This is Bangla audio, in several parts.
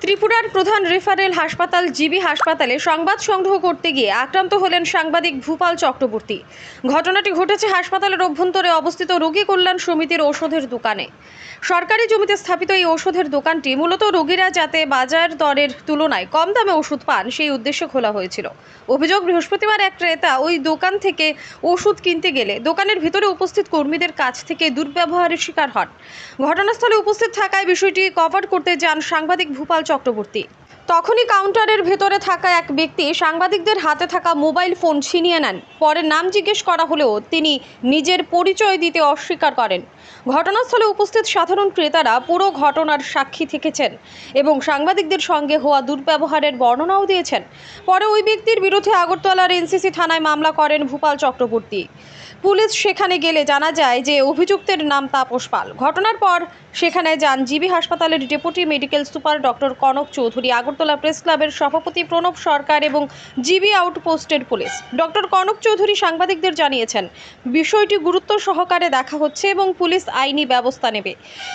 ত্রিপুরার প্রধান রেফারেল হাসপাতাল জিবি হাসপাতালে সংবাদ সংগ্রহ করতে গিয়ে আক্রান্ত হলেন সাংবাদিক ভূপাল চক্রবর্তী। ঘটনাটি ঘটেছে হাসপাতালের অভ্যন্তরে অবস্থিত রোগী কল্যাণ সমিতির ওষুধের দোকানে। সরকারি জমিতে স্থাপিত এই ওষুধের দোকানটি মূলত রোগীরা যাতে বাজার দরের তুলনায় কম দামে ওষুধ পান সেই উদ্দেশ্যে খোলা হয়েছিল। অভিযোগ, বৃহস্পতিবার এক ক্রেতা ওই দোকান থেকে ওষুধ কিনতে গেলে দোকানের ভিতরে উপস্থিত কর্মীদের কাছ থেকে দুর্ব্যবহারের শিকার হন। ঘটনাস্থলে উপস্থিত থাকায় বিষয়টি কভার করতে যান সাংবাদিক ভূপাল চক্রবর্তী। তখনই কাউন্টারের ভেতরে থাকা এক ব্যক্তি সাংবাদিকদের হাতে থাকা মোবাইল ফোন ছিনিয়ে নেন। পরে নাম জিজ্ঞেস করা হলেও তিনি নিজের পরিচয় দিতে অস্বীকার করেন। ঘটনাস্থলে উপস্থিত সাধারণ ক্রেতারা পুরো ঘটনার সাক্ষী থেকেছেন এবং সাংবাদিকদের সঙ্গে হওয়া দুর্ব্যবহারের বর্ণনাও দিয়েছেন। পরে ওই ব্যক্তির বিরুদ্ধে আগরতলার এনসিসি থানায় মামলা করেন ভূপাল চক্রবর্তী। পুলিশ সেখানে গেলে জানা যায় যে অভিযুক্তের নাম তাপস পাল। ঘটনার পর সেখানে যান জিবি হাসপাতালের deputy medical super doctor Kanak Chowdhury, Agartala press ক্লাবের সভাপতি প্রণব সরকার এবং জিবি আউটপোস্টের পুলিশ। ডক্টর কনক চৌধুরী সাংবাদিকদের জানিয়েছেন, বিষয়টি গুরুত্ব সহকারে দেখা হচ্ছে এবং পুলিশ আইনি ব্যবস্থা নেবে।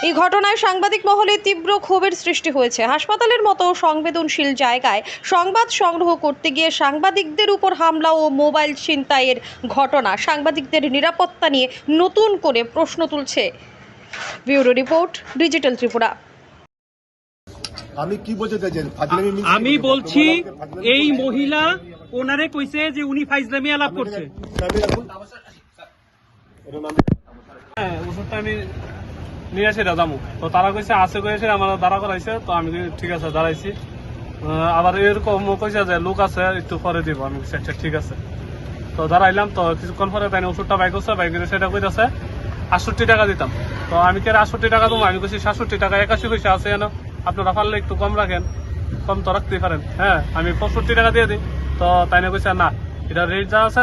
এই ঘটনায় সাংবাদিক মহলে তীব্র ক্ষোভের সৃষ্টি হয়েছে। হাসপাতালের মতো সংবেদনশীল জায়গায় সংবাদ সংগ্রহ করতে গিয়ে সাংবাদিকদের উপর হামলা ও মোবাইল ছিনতাইয়ের ঘটনা সাংবাদিকদের নিরাপত্তা নিয়ে নতুন করে প্রশ্ন তুলছে। Bureau report, digital Tripura. আমি বলছি এই মহিলা ওনারে কইছে যে উনি ফাইজলামি আলাপ করছে। হ্যাঁ, ওষুধটা আমি নিয়ে আসি দাদামু, তো তারা কইছে আছে কইছে আমার দাঁড়া করাইছে, তো আমি ঠিক আছে দাঁড়াইছি। আবার এরকম কইছে যে লোক আছে একটু পরে দিব, আমি আচ্ছা ঠিক আছে। তো দাঁড়াইলাম, তো কিছুক্ষণ পরে তাই ওষুধটা বাইক করছে, বাইক করে সেটা কইতেছে 68 টাকা দিতাম। তো আমি কে 68 টাকা দেবো, আমি কইছি 67 টাকা 81 পয়সা আছে কেন, আপনারা পারলে একটু কম রাখেন, কম তো রাখতেই পারেন। হ্যাঁ, আমি 65 টাকা দিয়ে দিই। তো তাই না কইছে না, এটা রেট যা আছে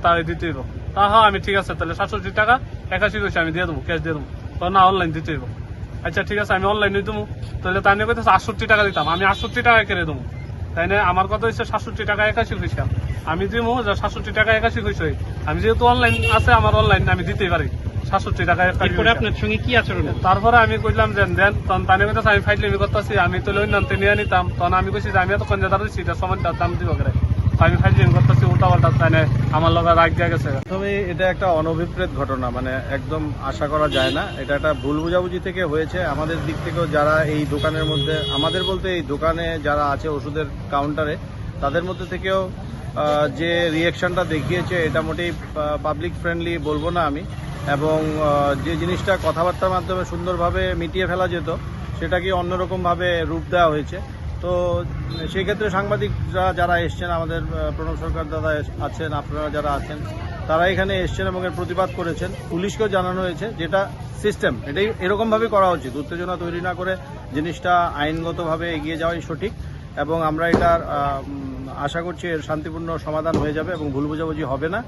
তাই দিতে হইব। তা হ্যাঁ, আমি ঠিক আছে তাহলে 67 টাকা 81 পয়সা আমি দিয়ে দেবো, ক্যাশ দিয়ে দেবো। তো না, অনলাইন দিতে হইব। আচ্ছা ঠিক আছে, আমি অনলাইনে দেবো। তাহলে তাই না কইতেছে 68 টাকা দিতাম, আমি 68 টাকা কেড়ে দেবো। তাই না, আমার কথা হচ্ছে 67 টাকা 81 পয়সা আমি দিব, 67 টাকা 81 পয়সা। আমি যেহেতু অনলাইন আছে, আমার অনলাইন আমি দিতেই পারি 67 টাকা। আপনার সঙ্গে কি আচরণ? তারপরে আমি কইলাম যে দেন, তখন তাই কইতেছে আমি ফাইটলেমি করতেছি, আমি তো লইন নামতে নিয়ে নিতাম। তখন আমি কইছি যে আমি এতক্ষণ যে দাঁড়াচ্ছি এটা সমানটা দাম দিব করে, আমি ফাইটলেমি করতেছি, উল্টা পাল্টা তাই না আমার লোক রাগ দিয়ে গেছে। প্রথমে এটা একটা অনভিপ্রেত ঘটনা, মানে একদম আশা করা যায় না। এটা একটা ভুল বুঝাবুঝি থেকে হয়েছে। আমাদের দিক থেকেও যারা এই দোকানের মধ্যে, আমাদের বলতে এই দোকানে যারা আছে ওষুধের কাউন্টারে, তাদের মধ্যে থেকেও যে রিয়াকশনটা দেখিয়েছে এটা মোটেই পাবলিক ফ্রেন্ডলি বলবো না আমি। এবং যে জিনিসটা কথাবার্তার মাধ্যমে সুন্দরভাবে মিটিয়ে ফেলা যেত, সেটাকে অন্যরকমভাবে রূপ দেওয়া হয়েছে। তো সেই ক্ষেত্রে সাংবাদিকরা যারা এসছেন, আমাদের প্রণব সরকার দাদা আছেন, আপনারা যারা আছেন, তারা এখানে এসছেন এবং এর প্রতিবাদ করেছেন। পুলিশকেও জানানো হয়েছে, যেটা সিস্টেম এটাই এরকমভাবে করা উচিত। উত্তেজনা তৈরি না করে জিনিসটা আইনগতভাবে এগিয়ে যাওয়াই সঠিক। এবং আমরা এটার আশা করছি এর শান্তিপূর্ণ সমাধান হয়ে যাবে এবং ভুল বোঝাবুঝি হবে না।